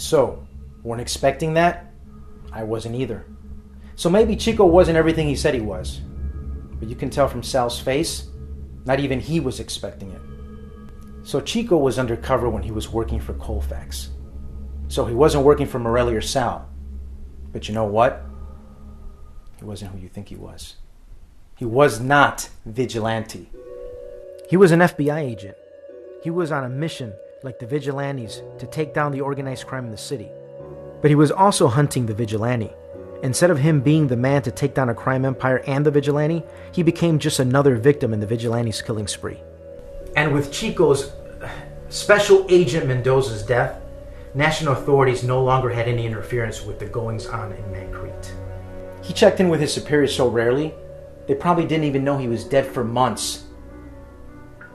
So, weren't expecting that? I wasn't either. So maybe Chico wasn't everything he said he was. But you can tell from Sal's face, not even he was expecting it. So Chico was undercover when he was working for Cofax. So he wasn't working for Morelli or Sal. But you know what? He wasn't who you think he was. He was not vigilante. He was an FBI agent. He was on a mission, like the vigilantes, to take down the organized crime in the city. But he was also hunting the vigilante. Instead of him being the man to take down a crime empire and the vigilante, he became just another victim in the vigilante's killing spree. And with Chico's Special Agent Mendoza's death, national authorities no longer had any interference with the goings-on in Mancreet. He checked in with his superiors so rarely, they probably didn't even know he was dead for months.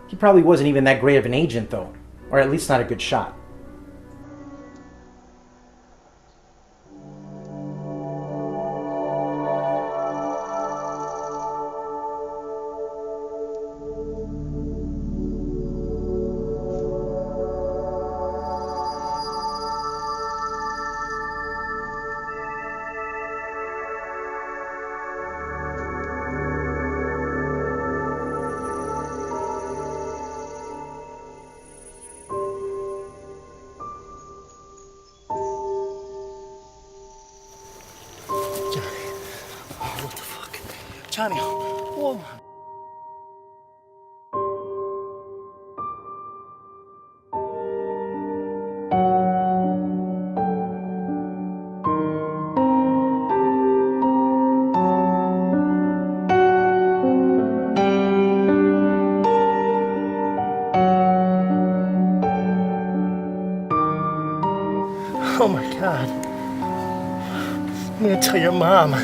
He probably wasn't even that great of an agent, though, or at least not a good shot. Johnny, whoa. Oh my God. I'm gonna tell your mom.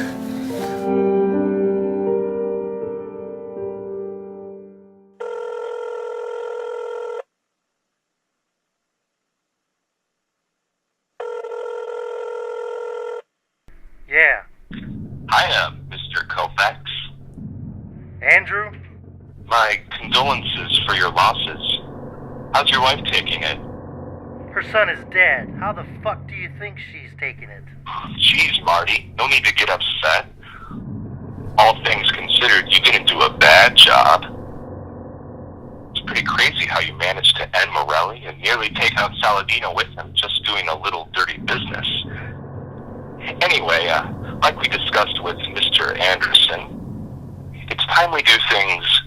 Yeah. Hiya, Mr. Cofax. Andrew? My condolences for your losses. How's your wife taking it? Her son is dead. How the fuck do you think she's taking it? Jeez, Marty, no need to get upset. All things considered, you didn't do a bad job. It's pretty crazy how you managed to end Morelli and nearly take out Saladino with him, just doing a little dirty business. Anyway, like we discussed with Mr. Anderson, it's time we do things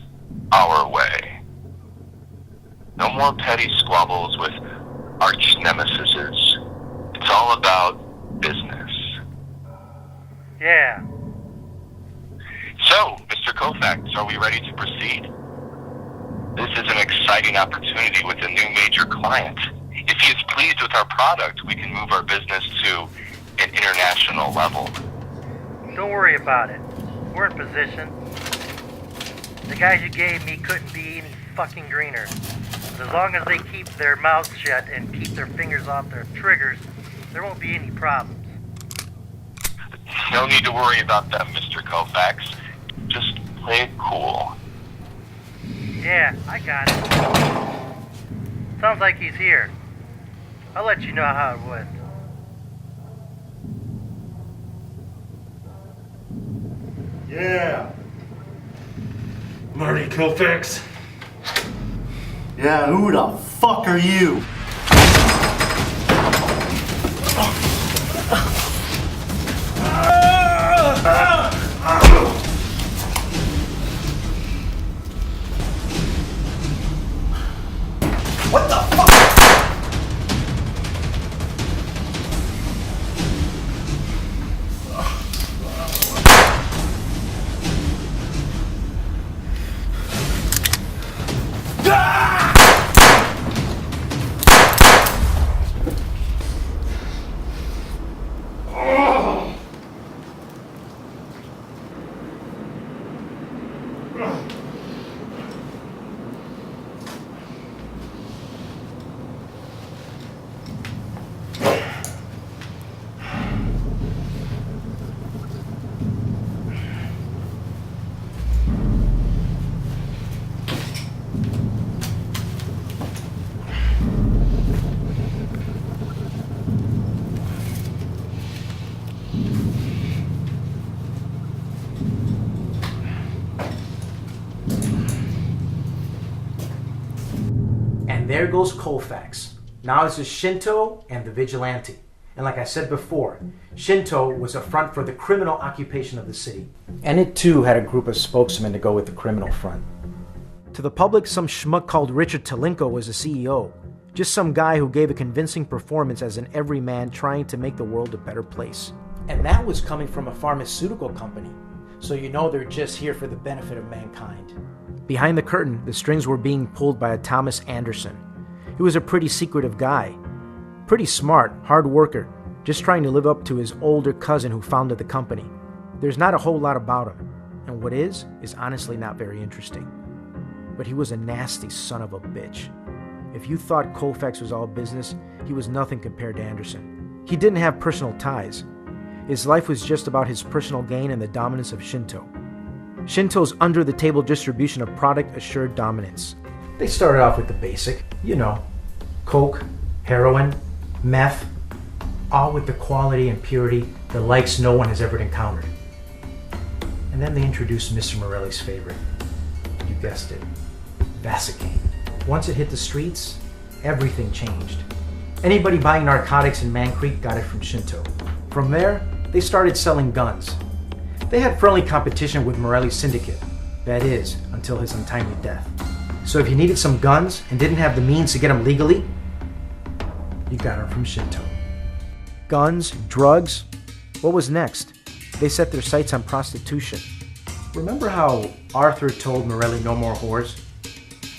our way. No more petty squabbles with arch nemesises. It's all about business. Yeah. So, Mr. Cofax, are we ready to proceed? This is an exciting opportunity with a new major client. If he is pleased with our product, we can move our business to an international level. Don't worry about it. We're in position. The guys you gave me couldn't be any fucking greener. As long as they keep their mouths shut and keep their fingers off their triggers, there won't be any problems. No need to worry about them, Mr. Cofax. Just play it cool. Yeah, I got it. Sounds like he's here. I'll let you know how it went. Yeah. Marty Cofax. Yeah, who the fuck are you? What the fuck? there goes Cofax. Now it's just Shinto and the Vigilante. And like I said before, Shinto was a front for the criminal occupation of the city. And it too had a group of spokesmen to go with the criminal front. To the public, some schmuck called Richard Talenko was the CEO. Just some guy who gave a convincing performance as an everyman trying to make the world a better place. And that was coming from a pharmaceutical company. So you know they're just here for the benefit of mankind. Behind the curtain, the strings were being pulled by a Thomas Anderson. He was a pretty secretive guy. Pretty smart, hard worker, just trying to live up to his older cousin who founded the company. There's not a whole lot about him, and what is honestly not very interesting. But he was a nasty son of a bitch. If you thought Cofax was all business, he was nothing compared to Anderson. He didn't have personal ties. His life was just about his personal gain and the dominance of Shinto. Shinto's under-the-table distribution of product-assured dominance. They started off with the basic, coke, heroin, meth, all with the quality and purity the likes no one has ever encountered. And then they introduced Mr. Morelli's favorite. You guessed it, Vaseline. Once it hit the streets, everything changed. Anybody buying narcotics in Mancreet got it from Shinto. From there, they started selling guns. They had friendly competition with Morelli's syndicate. That is, until his untimely death. So if you needed some guns and didn't have the means to get them legally, you got them from Shinto. Guns, drugs, what was next? They set their sights on prostitution. Remember how Arthur told Morelli no more whores?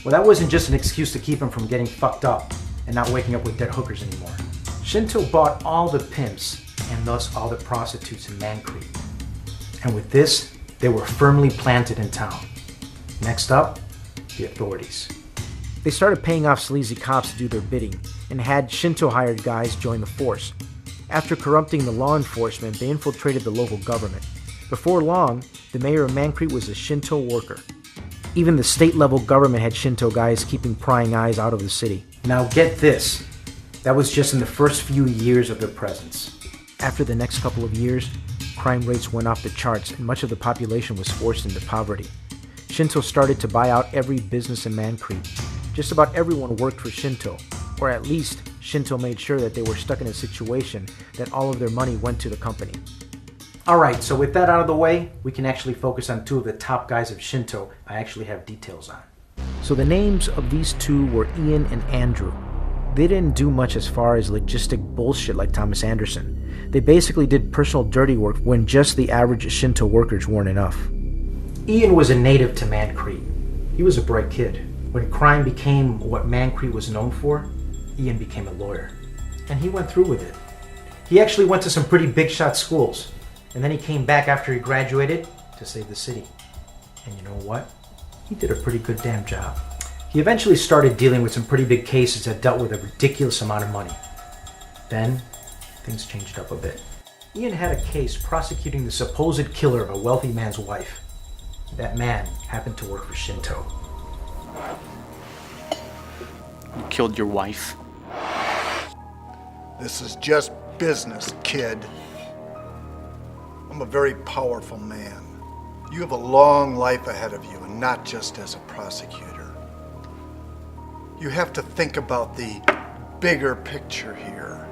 Well, that wasn't just an excuse to keep him from getting fucked up and not waking up with dead hookers anymore. Shinto bought all the pimps and thus all the prostitutes in Mancreet. And with this, they were firmly planted in town. Next up, the authorities. They started paying off sleazy cops to do their bidding and had Shinto-hired guys join the force. After corrupting the law enforcement, they infiltrated the local government. Before long, the mayor of Mancreet was a Shinto worker. Even the state-level government had Shinto guys keeping prying eyes out of the city. Now get this, that was just in the first few years of their presence. After the next couple of years, crime rates went off the charts and much of the population was forced into poverty. Shinto started to buy out every business in Mancreet. Just about everyone worked for Shinto, or at least Shinto made sure that they were stuck in a situation that all of their money went to the company. Alright, so with that out of the way, we can actually focus on two of the top guys of Shinto I actually have details on. So the names of these two were Ian and Andrew. They didn't do much as far as logistic bullshit like Thomas Anderson. They basically did personal dirty work when just the average Shinto workers weren't enough. Ian was a native to Mancreet. He was a bright kid. When crime became what Mancreet was known for, Ian became a lawyer. And he went through with it. He actually went to some pretty big shot schools. And then he came back after he graduated to save the city. And you know what? He did a pretty good damn job. He eventually started dealing with some pretty big cases that dealt with a ridiculous amount of money. Then, things changed up a bit. Ian had a case prosecuting the supposed killer of a wealthy man's wife. That man happened to work for Shinto. You killed your wife? This is just business, kid. I'm a very powerful man. You have a long life ahead of you, and not just as a prosecutor. You have to think about the bigger picture here.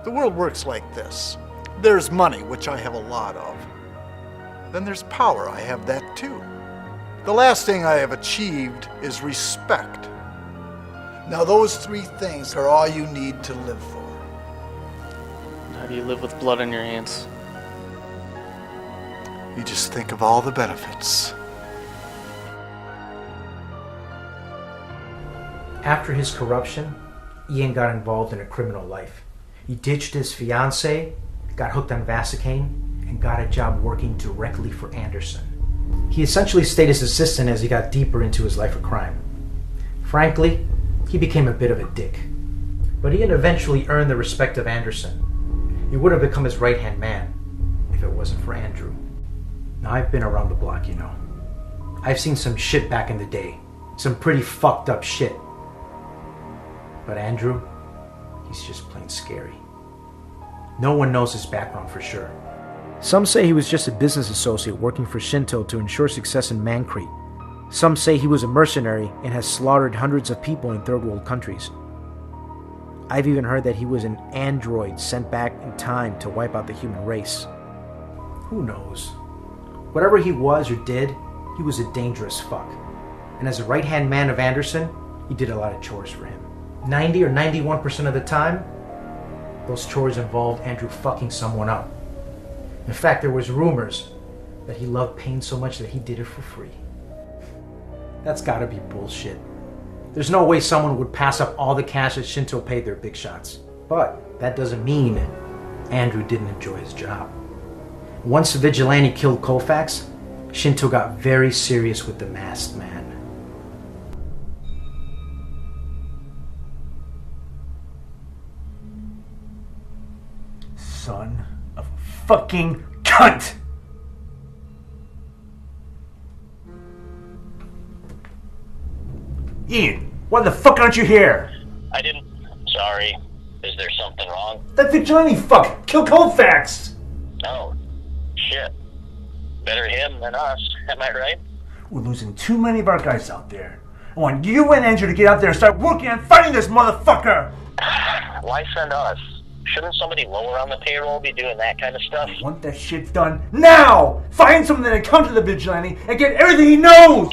The world works like this. There's money, which I have a lot of. Then there's power. I have that too. The last thing I have achieved is respect. Now those three things are all you need to live for. How do you live with blood on your hands? You just think of all the benefits. After his corruption, Ian got involved in a criminal life. He ditched his fiancée, got hooked on Vaseline, and got a job working directly for Anderson. He essentially stayed his assistant as he got deeper into his life of crime. Frankly, he became a bit of a dick. But Ian eventually earned the respect of Anderson. He would have become his right-hand man if it wasn't for Andrew. Now, I've been around the block, you know. I've seen some shit back in the day. Some pretty fucked up shit. But Andrew, he's just plain scary. No one knows his background for sure. Some say he was just a business associate working for Shinto to ensure success in Mancreet. Some say he was a mercenary and has slaughtered hundreds of people in third world countries. I've even heard that he was an android sent back in time to wipe out the human race. Who knows? Whatever he was or did, he was a dangerous fuck. And as a right-hand man of Anderson, he did a lot of chores for him. 90 or 91% of the time, those chores involved Andrew fucking someone up. In fact, there was rumors that he loved pain so much that he did it for free. That's gotta be bullshit. There's no way someone would pass up all the cash that Shinto paid their big shots. But that doesn't mean Andrew didn't enjoy his job. Once the vigilante killed Cofax, Shinto got very serious with the masked man. Son of a fucking cunt! Ian, why the fuck aren't you here? I didn't. Sorry. Is there something wrong? That vigilante fuck killed Cofax! No. Shit. Better him than us, am I right? We're losing too many of our guys out there. I want you and Andrew to get out there and start working on fighting this motherfucker! Why send us? Shouldn't somebody lower on the payroll be doing that kind of stuff? I want that shit done now! Find someone that can counter the vigilante and get everything he knows!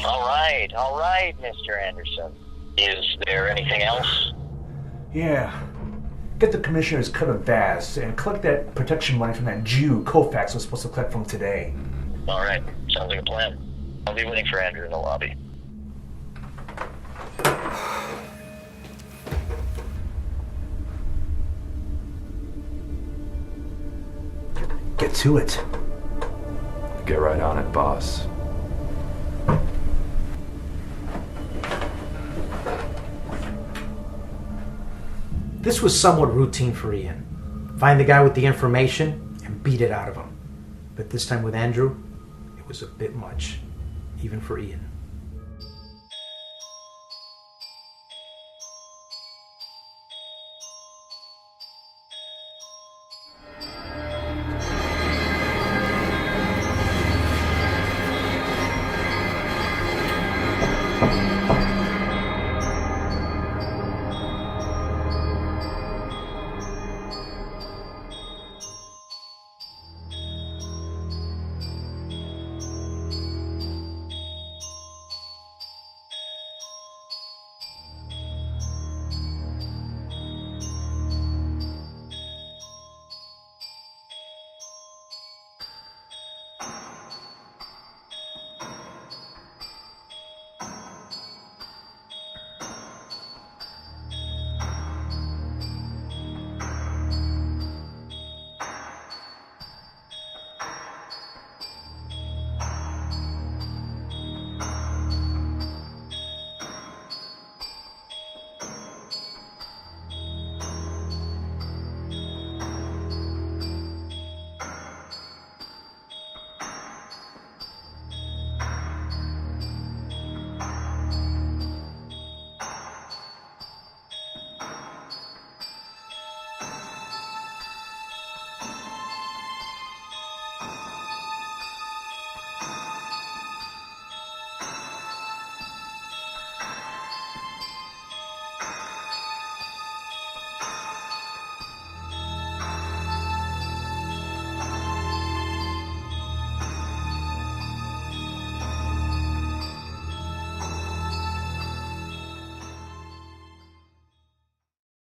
All right, Mr. Anderson. Is there anything else? Yeah. Get the commissioner's cut of Vaz and collect that protection money from that Jew Cofax was supposed to collect from today. All right, sounds like a plan. I'll be waiting for Andrew in the lobby. Get to it. Get right on it, boss. This was somewhat routine for Ian. Find the guy with the information and beat it out of him. But this time with Andrew, it was a bit much, even for Ian.